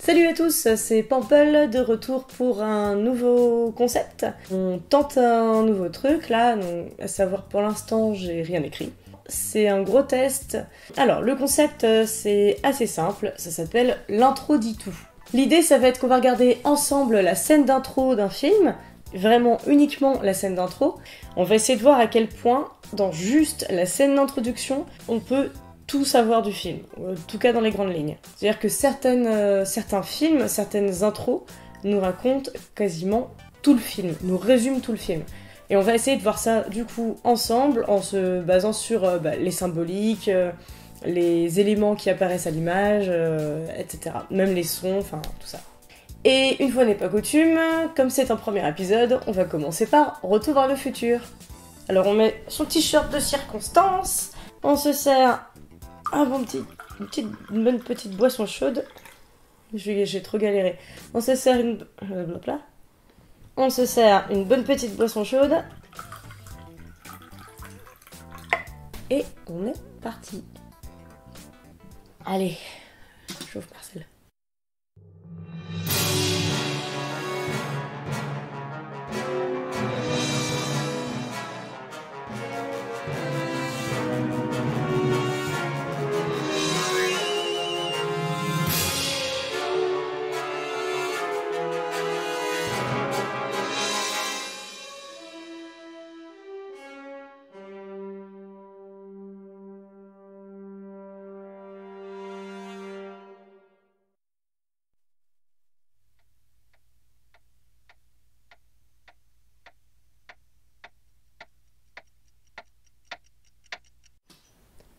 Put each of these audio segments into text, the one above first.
Salut à tous, c'est Pample de retour pour un nouveau concept. On tente un nouveau truc là, donc, à savoir pour l'instant j'ai rien écrit. C'est un gros test. Alors le concept c'est assez simple, ça s'appelle l'intro dit tout. L'idée ça va être qu'on va regarder ensemble la scène d'intro d'un film, vraiment uniquement la scène d'intro. On va essayer de voir à quel point dans juste la scène d'introduction on peut tout savoir du film, en tout cas dans les grandes lignes. C'est-à-dire que certains films, certaines intros nous racontent quasiment tout le film, nous résument tout le film. Et on va essayer de voir ça du coup ensemble en se basant sur les symboliques, les éléments qui apparaissent à l'image, etc. Même les sons, enfin tout ça. Et une fois n'est pas coutume, comme c'est un premier épisode, on va commencer par Retour vers le futur. Alors on met son t-shirt de circonstance, on se sert une bonne petite boisson chaude. J'ai trop galéré. On se sert une bonne petite boisson chaude. Et on est parti. Allez, chauffe Marcel.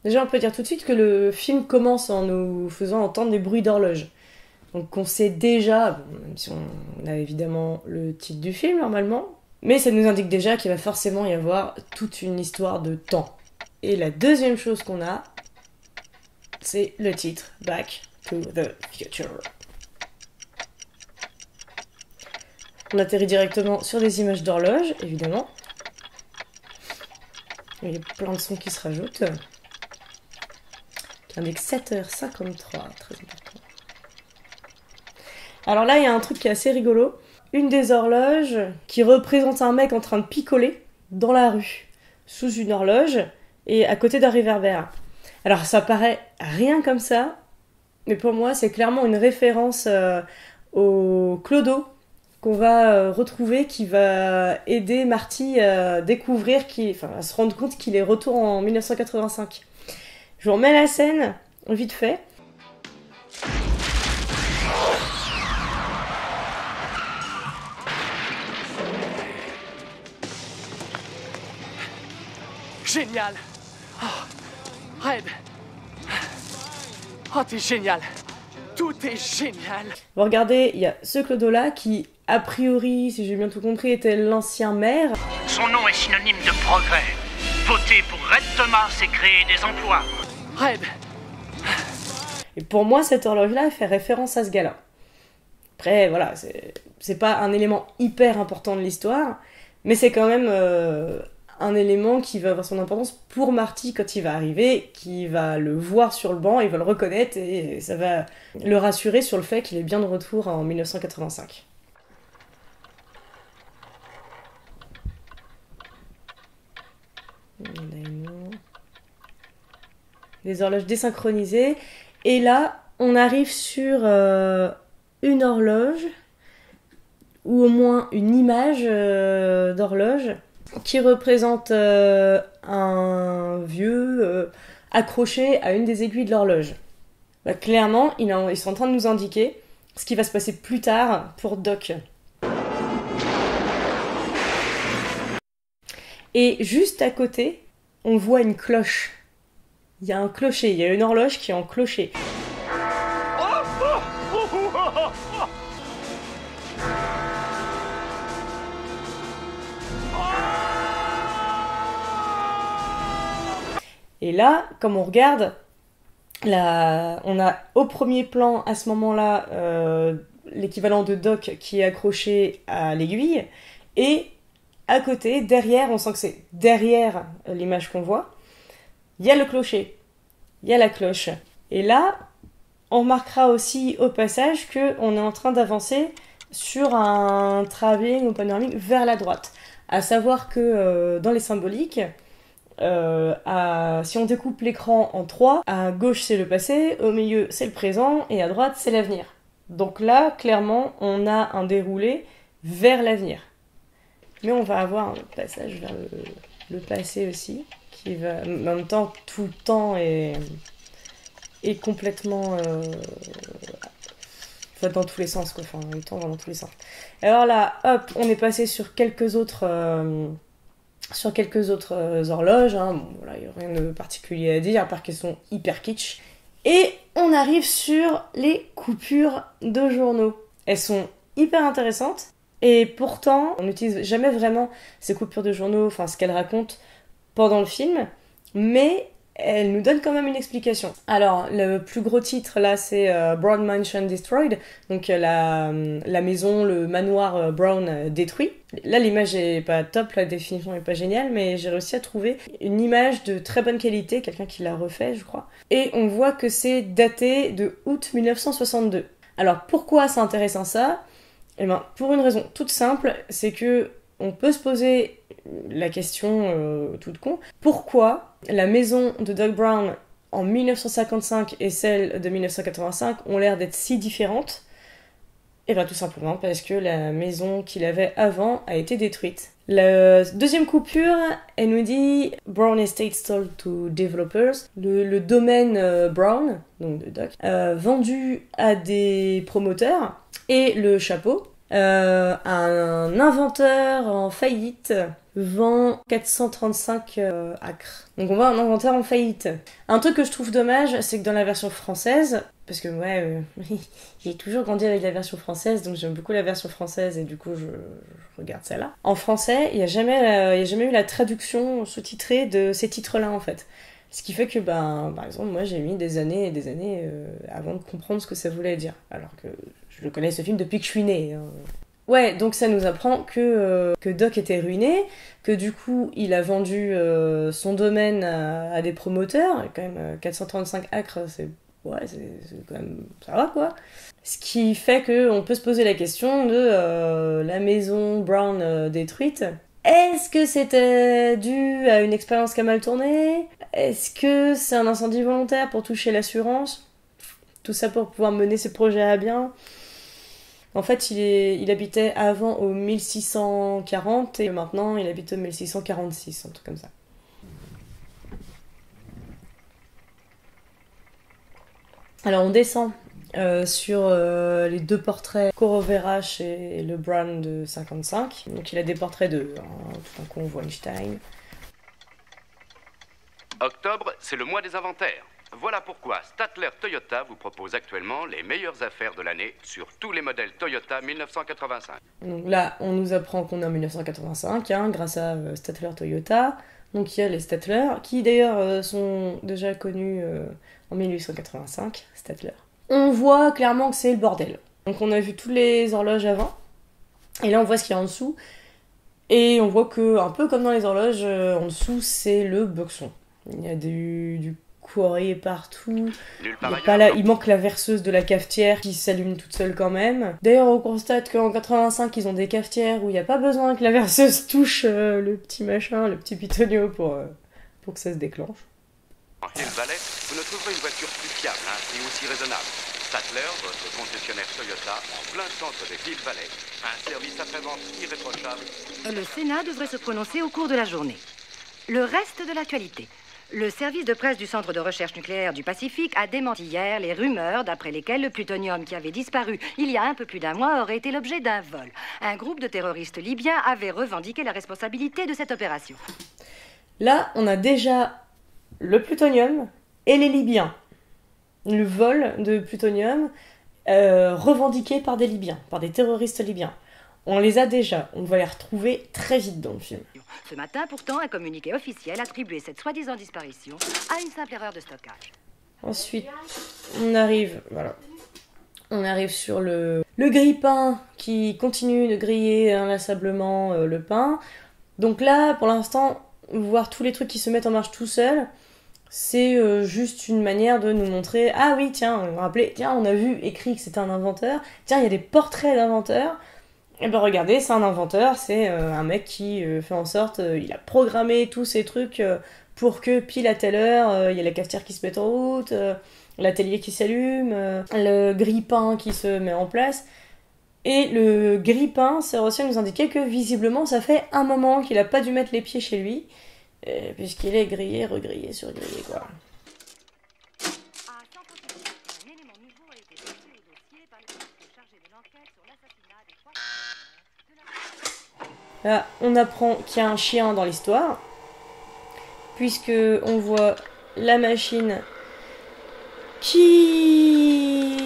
Déjà, on peut dire tout de suite que le film commence en nous faisant entendre des bruits d'horloge. Donc on sait déjà, même si on a évidemment le titre du film normalement, mais ça nous indique déjà qu'il va forcément y avoir toute une histoire de temps. Et la deuxième chose qu'on a, c'est le titre, Back to the Future. On atterrit directement sur des images d'horloge, évidemment. Il y a plein de sons qui se rajoutent. Qui indique 7h53, très important. Alors là, il y a un truc qui est assez rigolo. Une des horloges qui représente un mec en train de picoler dans la rue, sous une horloge, et à côté d'un réverbère. Alors ça paraît rien comme ça, mais pour moi, c'est clairement une référence au clodo qu'on va retrouver, qui va aider Marty à découvrir, à se rendre compte qu'il est retour en 1985. Je vous remets la scène, vite fait. Génial! Oh, Red! Oh, t'es génial! Tout est génial! Vous regardez, il y a ce clodo-là qui, a priori, si j'ai bien tout compris, était l'ancien maire. Son nom est synonyme de progrès. Voter pour Red Thomas et créer des emplois. Red! Et pour moi, cette horloge-là, elle fait référence à ce gars-là. Après, voilà, c'est pas un élément hyper important de l'histoire, mais c'est quand même un élément qui va avoir son importance pour Marty quand il va arriver, qui va le voir sur le banc, il va le reconnaître, et ça va le rassurer sur le fait qu'il est bien de retour en 1985. Des horloges désynchronisées. Et là, on arrive sur une horloge, ou au moins une image d'horloge, qui représente un vieux accroché à une des aiguilles de l'horloge. Bah, clairement, ils sont en train de nous indiquer ce qui va se passer plus tard pour Doc. Et juste à côté, on voit une cloche. Il y a un clocher, il y a une horloge qui est en clocher. Et là, comme on regarde, on a au premier plan, à ce moment-là, l'équivalent de Doc qui est accroché à l'aiguille, et à côté, derrière, on sent que c'est derrière l'image qu'on voit, il y a le clocher, il y a la cloche. Et là, On remarquera aussi au passage qu'on est en train d'avancer sur un travelling ou panoramique vers la droite. À savoir que dans les symboliques, si on découpe l'écran en trois, à gauche c'est le passé, au milieu c'est le présent et à droite c'est l'avenir. Donc là, clairement, on a un déroulé vers l'avenir. Mais on va avoir un passage vers le passé aussi, qui va, en même temps, tout le temps est complètement dans tous les sens, quoi. Enfin, le temps va dans tous les sens. Alors là, hop, on est passé sur quelques autres horloges. Hein. Bon, voilà, il n'y a rien de particulier à dire, à part qu'elles sont hyper kitsch. Et on arrive sur les coupures de journaux. Elles sont hyper intéressantes. Et pourtant, on n'utilise jamais vraiment ces coupures de journaux, enfin ce qu'elles racontent pendant le film, mais elles nous donnent quand même une explication. Alors, le plus gros titre là, c'est Brown Mansion Destroyed, donc la maison, le manoir Brown détruit. Là, l'image est pas top, la définition est pas géniale, mais j'ai réussi à trouver une image de très bonne qualité, quelqu'un qui l'a refait, je crois. Et on voit que c'est daté de août 1962. Alors, pourquoi c'est intéressant ça ? Eh ben, pour une raison toute simple, c'est que on peut se poser la question toute con, pourquoi la maison de Doc Brown en 1955 et celle de 1985 ont l'air d'être si différentes? Eh bien tout simplement parce que la maison qu'il avait avant a été détruite. La deuxième coupure, elle nous dit Brown Estate sold to developers, le domaine Brown, donc de Doc, vendu à des promoteurs, et le chapeau, un inventeur en faillite vend 435 acres. Donc on voit un inventeur en faillite. Un truc que je trouve dommage, c'est que dans la version française, parce que ouais, j'ai toujours grandi avec la version française, donc j'aime beaucoup la version française et du coup je regarde celle-là. En français, il n'y a jamais eu la traduction sous-titrée de ces titres-là en fait. Ce qui fait que, par exemple, moi j'ai mis des années et des années avant de comprendre ce que ça voulait dire. Alors que je le connais ce film depuis que je suis née. Hein. Ouais, donc ça nous apprend que Doc était ruiné, que du coup il a vendu son domaine à des promoteurs. Et quand même 435 acres, c'est quand même, ça va quoi. Ce qui fait qu'on peut se poser la question de la maison Brown détruite. Est-ce que c'était dû à une expérience qui a mal tourné? Est-ce que c'est un incendie volontaire pour toucher l'assurance? Tout ça pour pouvoir mener ses projets à bien. En fait, il habitait avant au 1640 et maintenant il habite au 1646, un truc comme ça. Alors on descend sur les deux portraits Corovera chez le Brown de 55. Donc il a des portraits de tout un convoi Einstein. Octobre, c'est le mois des inventaires. Voilà pourquoi Statler Toyota vous propose actuellement les meilleures affaires de l'année sur tous les modèles Toyota 1985. Donc là, on nous apprend qu'on est en 1985, grâce à Statler Toyota. Donc il y a les Statler, qui d'ailleurs sont déjà connus en 1885, Statler. On voit clairement que c'est le bordel. Donc on a vu toutes les horloges avant, et là on voit ce qu'il y a en dessous, et on voit que, un peu comme dans les horloges, en dessous c'est le boxon. Il y a du quarry partout. Il manque la verseuse de la cafetière qui s'allume toute seule quand même. D'ailleurs, on constate qu'en 85, ils ont des cafetières où il n'y a pas besoin que la verseuse touche le petit machin, le petit pitonio pour que ça se déclenche. En Hill Valley, vous ne trouverez une voiture plus fiable et aussi raisonnable. Statler, votre concessionnaire Toyota, en plein centre de Hill Valley. Un service après-vente irréprochable. Le Sénat devrait se prononcer au cours de la journée. Le reste de l'actualité. Le service de presse du Centre de recherche nucléaire du Pacifique a démenti hier les rumeurs d'après lesquelles le plutonium qui avait disparu il y a un peu plus d'un mois aurait été l'objet d'un vol. Un groupe de terroristes libyens avait revendiqué la responsabilité de cette opération. Là, on a déjà le plutonium et les Libyens. Le vol de plutonium revendiqué par des Libyens, par des terroristes libyens. On les a déjà, on va les retrouver très vite dans le film. Ce matin, pourtant, un communiqué officiel attribuait cette soi-disant disparition à une simple erreur de stockage. Ensuite, on arrive sur le grille-pain qui continue de griller inlassablement le pain. Donc là, pour l'instant, voir tous les trucs qui se mettent en marche tout seuls, C'est juste une manière de nous montrer, ah oui, tiens, on va rappeler, tiens, on a vu écrit que c'était un inventeur, tiens, il y a des portraits d'inventeurs, et ben regardez, c'est un inventeur, c'est un mec qui fait en sorte, il a programmé tous ces trucs pour que pile à telle heure, il y a la cafetière qui se met en route, l'atelier qui s'allume, le grille-pain qui se met en place. Et le grille-pain sert aussi à nous indiquer que visiblement ça fait un moment qu'il a pas dû mettre les pieds chez lui, puisqu'il est grillé, regrillé, surgrillé quoi. Un élément nouveau a été ajouté au dossier par le policier chargé de l'enquête sur l'assassinat des 3 de la... Là, on apprend qu'il y a un chien dans l'histoire, puisque on voit la machine qui...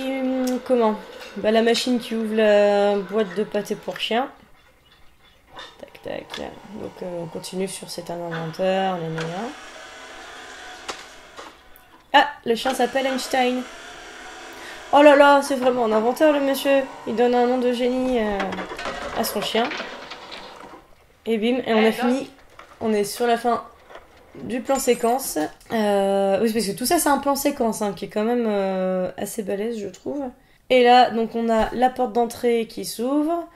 Comment ? Bah, la machine qui ouvre la boîte de pâté pour chien. Tac, tac. Donc, on continue sur c'est un inventeur. Ah, le chien s'appelle Einstein. Oh là là, c'est vraiment un inventeur, le monsieur. Il donne un nom de génie à son chien. Et bim, et on a fini. On est sur la fin du plan séquence. Oui, parce que tout ça, c'est un plan séquence hein, qui est quand même assez balèze, je trouve. Et là, donc on a la porte d'entrée qui s'ouvre,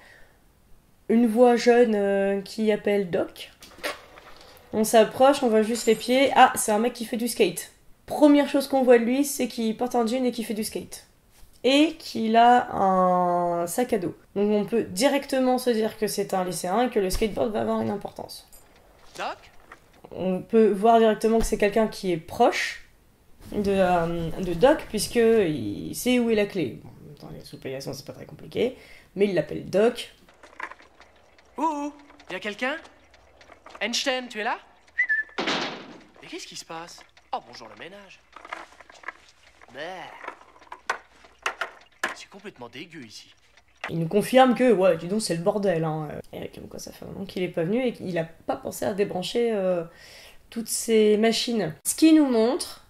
une voix jeune qui appelle Doc. On s'approche, on voit juste les pieds. Ah, c'est un mec qui fait du skate. Première chose qu'on voit de lui, c'est qu'il porte un jean et qu'il fait du skate. Et qu'il a un sac à dos. Donc on peut directement se dire que c'est un lycéen et que le skateboard va avoir une importance. Doc? On peut voir directement que c'est quelqu'un qui est proche de Doc, puisqu'il sait où est la clé. Bon, dans les sous-payations, c'est pas très compliqué, mais il l'appelle Doc. Ouh, y'a quelqu'un? Einstein, tu es là? Mais qu'est-ce qui se passe? Oh, bonjour le ménage. C'est complètement dégueu ici. Il nous confirme que, ouais, dis donc, c'est le bordel, hein. Et comme quoi, ça fait un moment qu'il est pas venu et qu'il a pas pensé à débrancher toutes ces machines. Ce qui nous montre...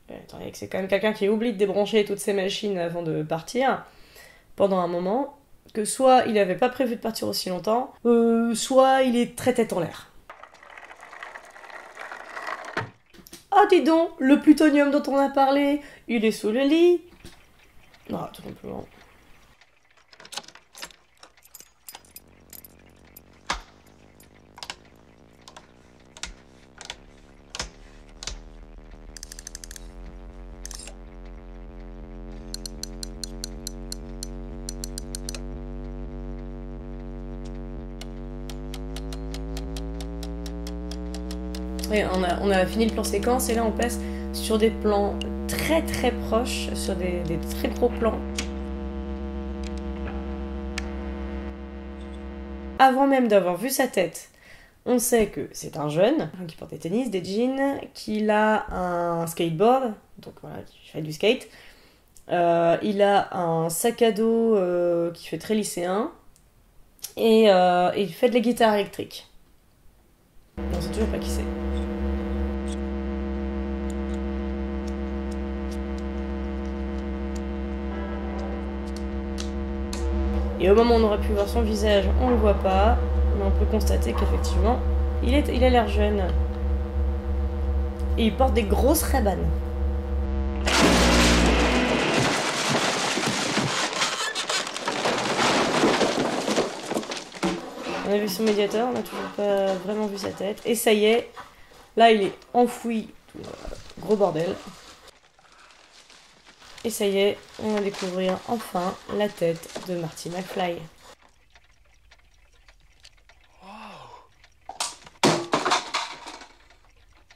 Attendez, que c'est quand même quelqu'un qui oublie de débrancher toutes ces machines avant de partir, pendant un moment, que soit il avait pas prévu de partir aussi longtemps, soit il est très tête en l'air. Ah, dis donc, le plutonium dont on a parlé, il est sous le lit. Non, tout simplement. Et on a fini le plan séquence et là on passe sur des plans très très proches, sur des très gros plans. Avant même d'avoir vu sa tête, on sait que c'est un jeune qui porte des tennis, des jeans, qu'il a un skateboard, donc voilà, qui fait du skate. Il a un sac à dos qui fait très lycéen et il fait de la guitare électrique. On sait toujours pas qui c'est. Et au moment où on aurait pu voir son visage, on le voit pas, mais on peut constater qu'effectivement, il a l'air jeune. Et il porte des grosses Ray-Ban. On a vu son médiateur, on n'a toujours pas vraiment vu sa tête. Et ça y est, là il est enfoui, gros bordel. Et ça y est, on va découvrir enfin la tête de Marty McFly. Wow.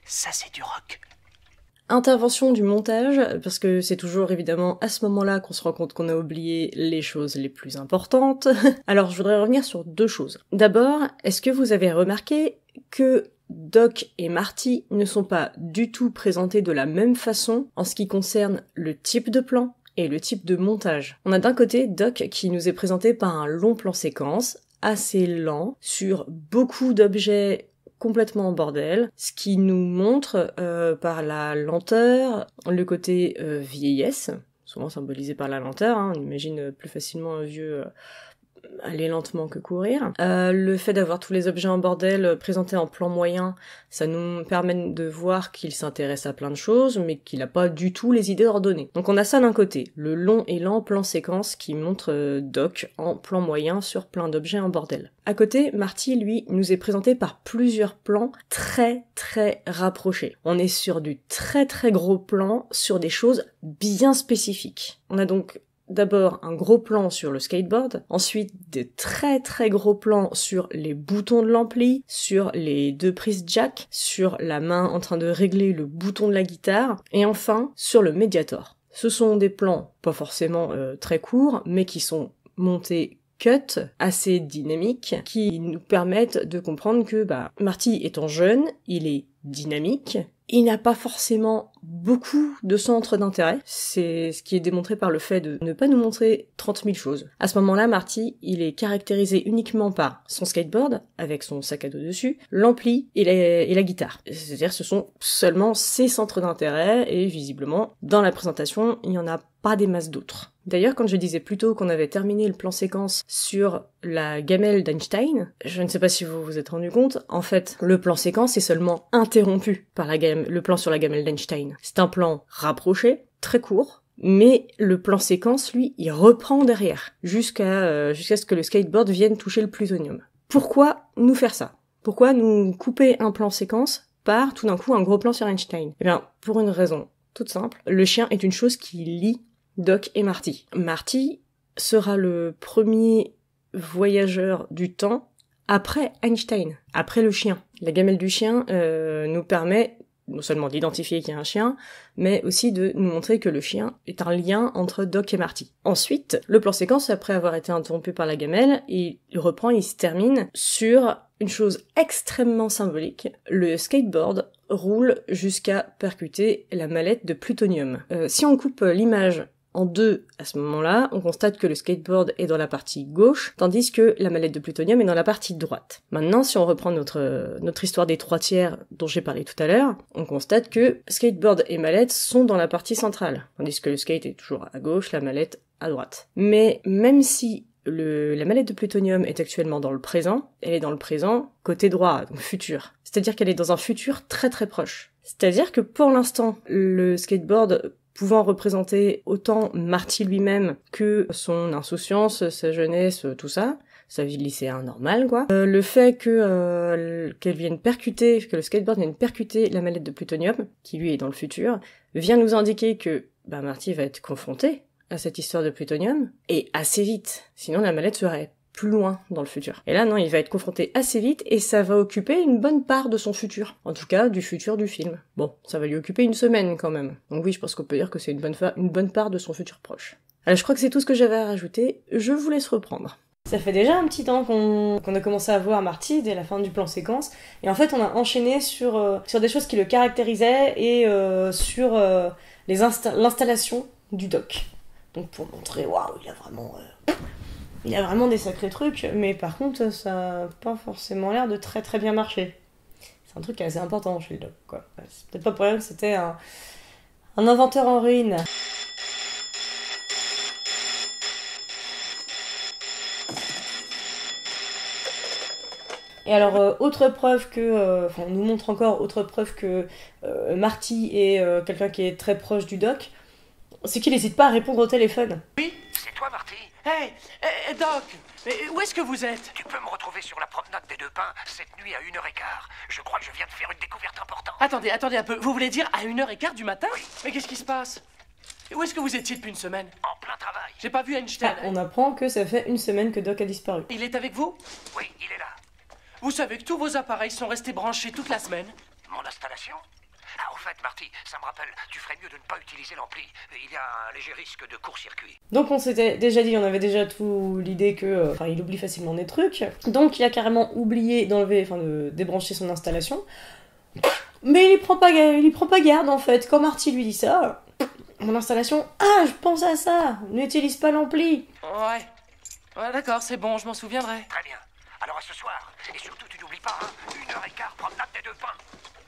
Ça, c'est du rock. Intervention du montage, parce que c'est toujours évidemment à ce moment-là qu'on se rend compte qu'on a oublié les choses les plus importantes. Alors je voudrais revenir sur deux choses. D'abord, est-ce que vous avez remarqué que Doc et Marty ne sont pas du tout présentés de la même façon en ce qui concerne le type de plan et le type de montage. On a d'un côté Doc qui nous est présenté par un long plan séquence, assez lent, sur beaucoup d'objets complètement en bordel, ce qui nous montre par la lenteur, le côté vieillesse, souvent symbolisé par la lenteur, hein, on imagine plus facilement un vieux aller lentement que courir. Le fait d'avoir tous les objets en bordel présentés en plan moyen, ça nous permet de voir qu'il s'intéresse à plein de choses, mais qu'il a pas du tout les idées ordonnées. Donc on a ça d'un côté, le long et lent plan séquence qui montre Doc en plan moyen sur plein d'objets en bordel. À côté, Marty, lui, nous est présenté par plusieurs plans très très rapprochés. On est sur du très très gros plan sur des choses bien spécifiques. On a donc d'abord un gros plan sur le skateboard, ensuite des très très gros plans sur les boutons de l'ampli, sur les 2 prises jack, sur la main en train de régler le bouton de la guitare, et enfin sur le Mediator. Ce sont des plans pas forcément très courts, mais qui sont montés cut assez dynamiques, qui nous permettent de comprendre que Marty étant jeune, il est dynamique, il n'a pas forcément beaucoup de centres d'intérêt, c'est ce qui est démontré par le fait de ne pas nous montrer 30 000 choses. À ce moment-là, Marty, il est caractérisé uniquement par son skateboard, avec son sac à dos dessus, l'ampli et la guitare. C'est-à-dire ce sont seulement ses centres d'intérêt, et visiblement, dans la présentation, il n'y en a pas des masses d'autres. D'ailleurs, quand je disais plus tôt qu'on avait terminé le plan séquence sur la gamelle d'Einstein, je ne sais pas si vous vous êtes rendu compte, en fait, le plan séquence est seulement interrompu par le plan sur la gamelle d'Einstein. C'est un plan rapproché, très court, mais le plan séquence, lui, il reprend derrière, jusqu'à ce que le skateboard vienne toucher le plutonium. Pourquoi nous faire ça? Pourquoi nous couper un plan séquence par, tout d'un coup, un gros plan sur Einstein? Eh bien, pour une raison toute simple. Le chien est une chose qui lie Doc et Marty. Marty sera le premier voyageur du temps après Einstein, après le chien. La gamelle du chien nous permet non seulement d'identifier qu'il y a un chien, mais aussi de nous montrer que le chien est un lien entre Doc et Marty. Ensuite, le plan séquence, après avoir été interrompu par la gamelle, il se termine sur une chose extrêmement symbolique. Le skateboard roule jusqu'à percuter la mallette de plutonium. Si on coupe l'image en deux à ce moment-là, on constate que le skateboard est dans la partie gauche, tandis que la mallette de plutonium est dans la partie droite. Maintenant, si on reprend notre histoire des 3/3 dont j'ai parlé tout à l'heure, on constate que skateboard et mallette sont dans la partie centrale, tandis que le skate est toujours à gauche, la mallette à droite. Mais même si la mallette de plutonium est actuellement dans le présent, elle est dans le présent côté droit, donc futur. C'est-à-dire qu'elle est dans un futur très très proche. C'est-à-dire que pour l'instant, le skateboard pouvant représenter autant Marty lui-même que son insouciance, sa jeunesse, tout ça, sa vie de lycéen normale, quoi. Le fait que le skateboard vienne percuter la mallette de plutonium, qui lui est dans le futur, vient nous indiquer que Marty va être confronté à cette histoire de plutonium, et assez vite. Sinon la mallette serait plus loin dans le futur. Et là, non, il va être confronté assez vite, et ça va occuper une bonne part de son futur. En tout cas, du futur du film. Bon, ça va lui occuper une semaine, quand même. Donc oui, je pense qu'on peut dire que c'est une bonne part de son futur proche. Alors, je crois que c'est tout ce que j'avais à rajouter. Je vous laisse reprendre. Ça fait déjà un petit temps qu'on a commencé à voir Marty dès la fin du plan séquence, et en fait, on a enchaîné sur des choses qui le caractérisaient, et sur l'installation du doc. Donc pour montrer, waouh, il a vraiment des sacrés trucs, mais par contre, ça n'a pas forcément l'air de très très bien marcher. C'est un truc assez important chez le doc, quoi. C'est peut-être pas pour rien que c'était un inventeur en ruine. Et alors, autre preuve que... on nous montre encore autre preuve que Marty est quelqu'un qui est très proche du doc, c'est qu'il n'hésite pas à répondre au téléphone. Oui, c'est toi, Marty. Hey, Doc, mais où est-ce que vous êtes? Tu peux me retrouver sur la promenade des Deux Pins cette nuit à 1h15. Je crois que je viens de faire une découverte importante. Attendez un peu, vous voulez dire à 1h15 du matin? Oui. Mais qu'est-ce qui se passe? Où est-ce que vous étiez depuis une semaine? En plein travail. J'ai pas vu Einstein. On apprend que ça fait une semaine que Doc a disparu. Il est avec vous? Oui, il est là. Vous savez que tous vos appareils sont restés branchés toute la semaine? Mon installation? Ah, au fait, Marty, ça me rappelle, tu ferais mieux de ne pas utiliser l'ampli. Il y a un léger risque de court-circuit. Donc on s'était déjà dit, on avait déjà tout l'idée que... il oublie facilement des trucs. Donc il a carrément oublié de débrancher son installation. Mais il y prend pas garde, en fait. Quand Marty lui dit ça, mon installation... Ah, je pense à ça. N'utilise pas l'ampli. Ouais, d'accord, c'est bon, je m'en souviendrai. Très bien. Alors à ce soir. Et surtout, tu n'oublies pas, 1h15, promenade des Deux Pins.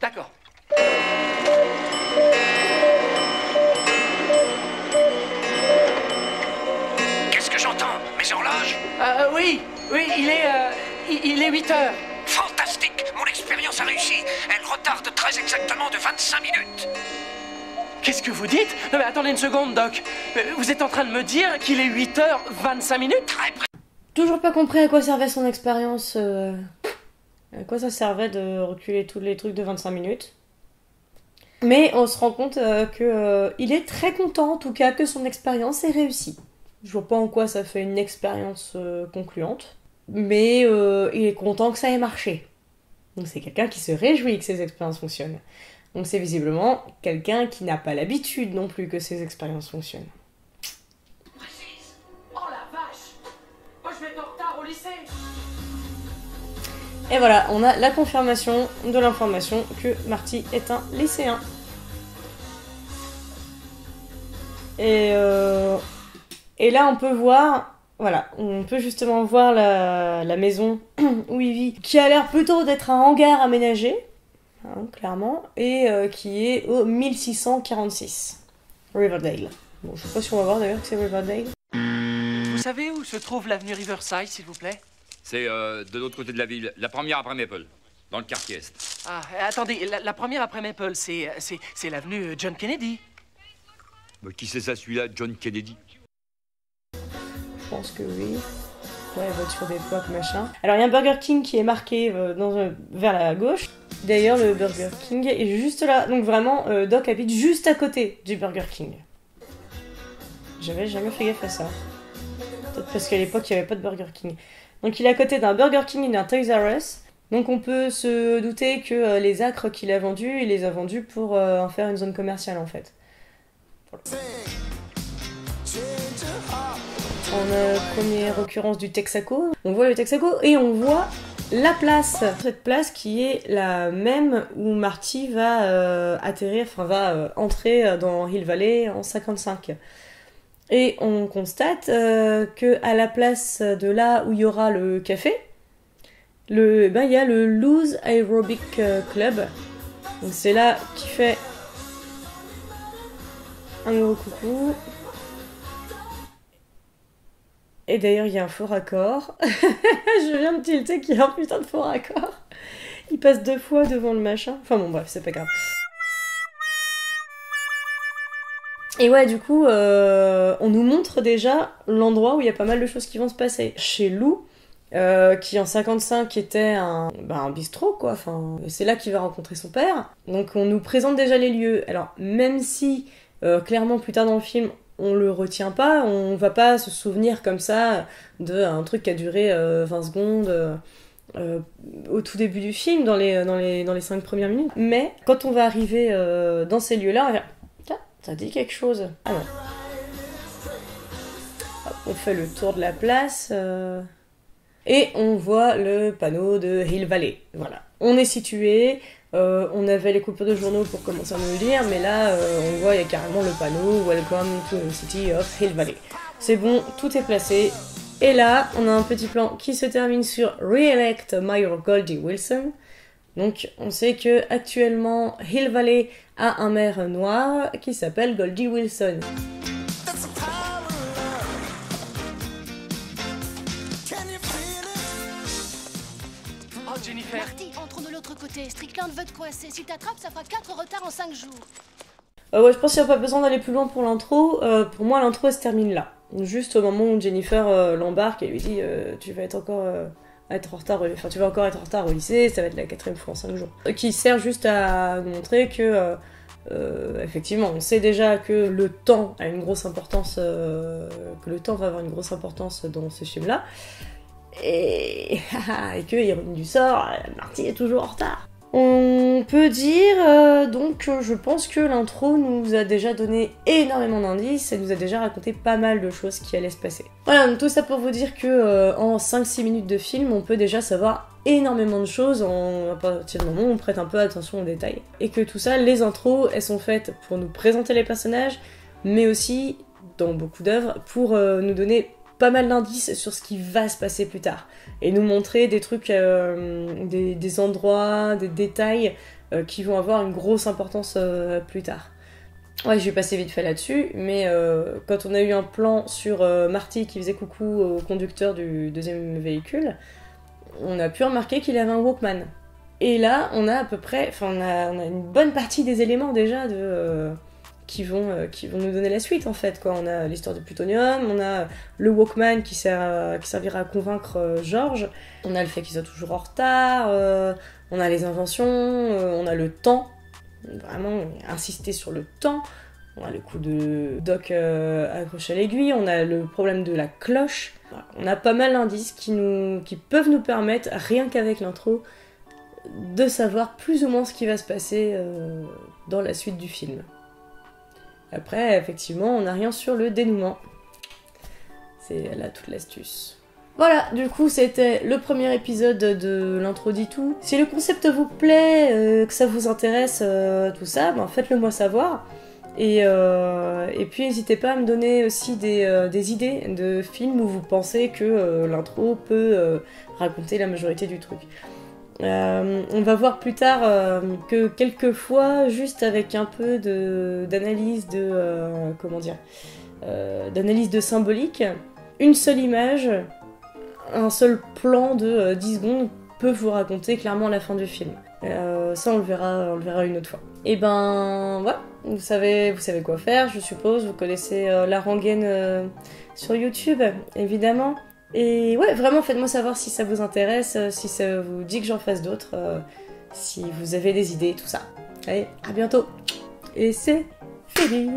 D'accord. Qu'est-ce que j'entends. Mes horloges? Oui, il est 8 heures. Fantastique! Mon expérience a réussi. Elle retarde très exactement de 25 minutes. Qu'est-ce que vous dites? Non mais attendez une seconde, Doc. Vous êtes en train de me dire qu'il est 8h25 minutes? Très près. Toujours pas compris à quoi servait son expérience. À quoi ça servait de reculer tous les trucs de 25 minutes. Mais on se rend compte qu'il est très content, en tout cas, que son expérience ait réussi. Je vois pas en quoi ça fait une expérience concluante. Mais il est content que ça ait marché. Donc c'est quelqu'un qui se réjouit que ses expériences fonctionnent. Donc c'est visiblement quelqu'un qui n'a pas l'habitude non plus que ses expériences fonctionnent. Oh la vache! Moi je vais être en retard au lycée! Et voilà, on a la confirmation de l'information que Marty est un lycéen. Et là on peut voir... Voilà, on peut justement voir la maison où il vit, qui a l'air plutôt d'être un hangar aménagé, hein, clairement, et qui est au 1646, Riverdale. Bon, je sais pas si on va voir d'ailleurs que c'est Riverdale. Vous savez où se trouve l'avenue Riverside, s'il vous plaît? C'est de l'autre côté de la ville, la première après Maple, dans le quartier est. Ah, attendez, la première après Maple, c'est l'avenue John Kennedy. Mais qui c'est ça celui-là, John Kennedy? Je pense que oui. Ouais, voiture d'époque, machin. Alors, il y a un Burger King qui est marqué vers la gauche. D'ailleurs, le Burger King est juste là. Donc vraiment, Doc habite juste à côté du Burger King. J'avais jamais fait gaffe à ça. Peut-être parce qu'à l'époque, il n'y avait pas de Burger King. Donc, il est à côté d'un Burger King et d'un Toys R Us. Donc, on peut se douter que les acres qu'il a vendus, il les a vendus pour en faire une zone commerciale, en fait. Voilà. On a première occurrence du Texaco. On voit le Texaco et on voit la place. Cette place qui est la même où Marty va atterrir, enfin va entrer dans Hill Valley en 55. Et on constate que à la place de là où il y aura le café, il y a le Loose Aerobic Club. Donc c'est là qui fait un gros coucou. Et d'ailleurs, il y a un faux raccord. Je viens de tilter qu'il y a un putain de faux raccord. Il passe 2 fois devant le machin. Enfin bon, bref, c'est pas grave. Et ouais, du coup, on nous montre déjà l'endroit où il y a pas mal de choses qui vont se passer. Chez Lou, qui en 55 était un bistrot, quoi. Enfin, c'est là qu'il va rencontrer son père. Donc on nous présente déjà les lieux. Alors, même si, clairement, plus tard dans le film, on le retient pas, on va pas se souvenir comme ça d'un truc qui a duré 20 secondes au tout début du film, dans les 5 premières minutes. Mais quand on va arriver dans ces lieux-là, on va dire tiens, ça dit quelque chose. Ah non. Hop, on fait le tour de la place et on voit le panneau de Hill Valley. Voilà. On est situé. On avait les coupures de journaux pour commencer à nous le dire, mais là, on voit, il y a carrément le panneau « Welcome to the city of Hill Valley ». C'est bon, tout est placé. Et là, on a un petit plan qui se termine sur « Re-elect Mayor Goldie Wilson ». Donc, on sait que actuellement Hill Valley a un maire noir qui s'appelle Goldie Wilson. Oh, Jennifer. Marty, entrons de l'autre côté. Strickland veut te coincer. Si t'attrapes, ça fera 4 retards en 5 jours. Ouais, je pense qu'il n'y a pas besoin d'aller plus loin pour l'intro. Pour moi, l'intro, elle se termine là. Juste au moment où Jennifer l'embarque et lui dit tu vas encore être en retard, enfin tu vas encore être en retard au lycée, ça va être la 4e fois en 5 jours. Qui sert juste à nous montrer que effectivement, on sait déjà que le temps a une grosse importance, que le temps va avoir une grosse importance dans ce film-là. Et que, ironie du sort, Marty est toujours en retard. On peut dire, donc, je pense que l'intro nous a déjà donné énormément d'indices et nous a déjà raconté pas mal de choses qui allaient se passer. Voilà, donc tout ça pour vous dire que en 5-6 minutes de film, on peut déjà savoir énormément de choses à partir du moment où on prête un peu attention aux détails. Et que tout ça, les intros, elles sont faites pour nous présenter les personnages, mais aussi, dans beaucoup d'œuvres, pour nous donner pas mal d'indices sur ce qui va se passer plus tard et nous montrer des trucs, des endroits, des détails qui vont avoir une grosse importance plus tard. Ouais, je vais passer vite fait là-dessus, mais quand on a eu un plan sur Marty qui faisait coucou au conducteur du deuxième véhicule, on a pu remarquer qu'il avait un Walkman. Et là, on a à peu près, enfin on a une bonne partie des éléments déjà qui vont nous donner la suite en fait, quoi. On a l'histoire de Plutonium, on a le Walkman qui servira à convaincre George, on a le fait qu'il soit toujours en retard, on a les inventions, on a le temps, vraiment insister sur le temps, on a le coup de Doc accroché à l'aiguille, on a le problème de la cloche, on a pas mal d'indices qui peuvent nous permettre, rien qu'avec l'intro, de savoir plus ou moins ce qui va se passer dans la suite du film. Après, effectivement, on n'a rien sur le dénouement. C'est là toute l'astuce. Voilà, du coup, c'était le premier épisode de l'intro d'E2. Si le concept vous plaît, que ça vous intéresse, tout ça, ben faites-le moi savoir. Et puis, n'hésitez pas à me donner aussi des idées de films où vous pensez que l'intro peut raconter la majorité du truc. On va voir plus tard que quelquefois, juste avec un peu d'analyse d'analyse de symbolique, une seule image, un seul plan de 10 secondes peut vous raconter clairement la fin du film. Ça on le verra une autre fois. Et ben voilà, vous savez quoi faire, je suppose. Vous connaissez la rengaine sur YouTube, évidemment. Et ouais, vraiment, faites-moi savoir si ça vous intéresse, si ça vous dit que j'en fasse d'autres, si vous avez des idées, tout ça. Allez, à bientôt. Et c'est fini.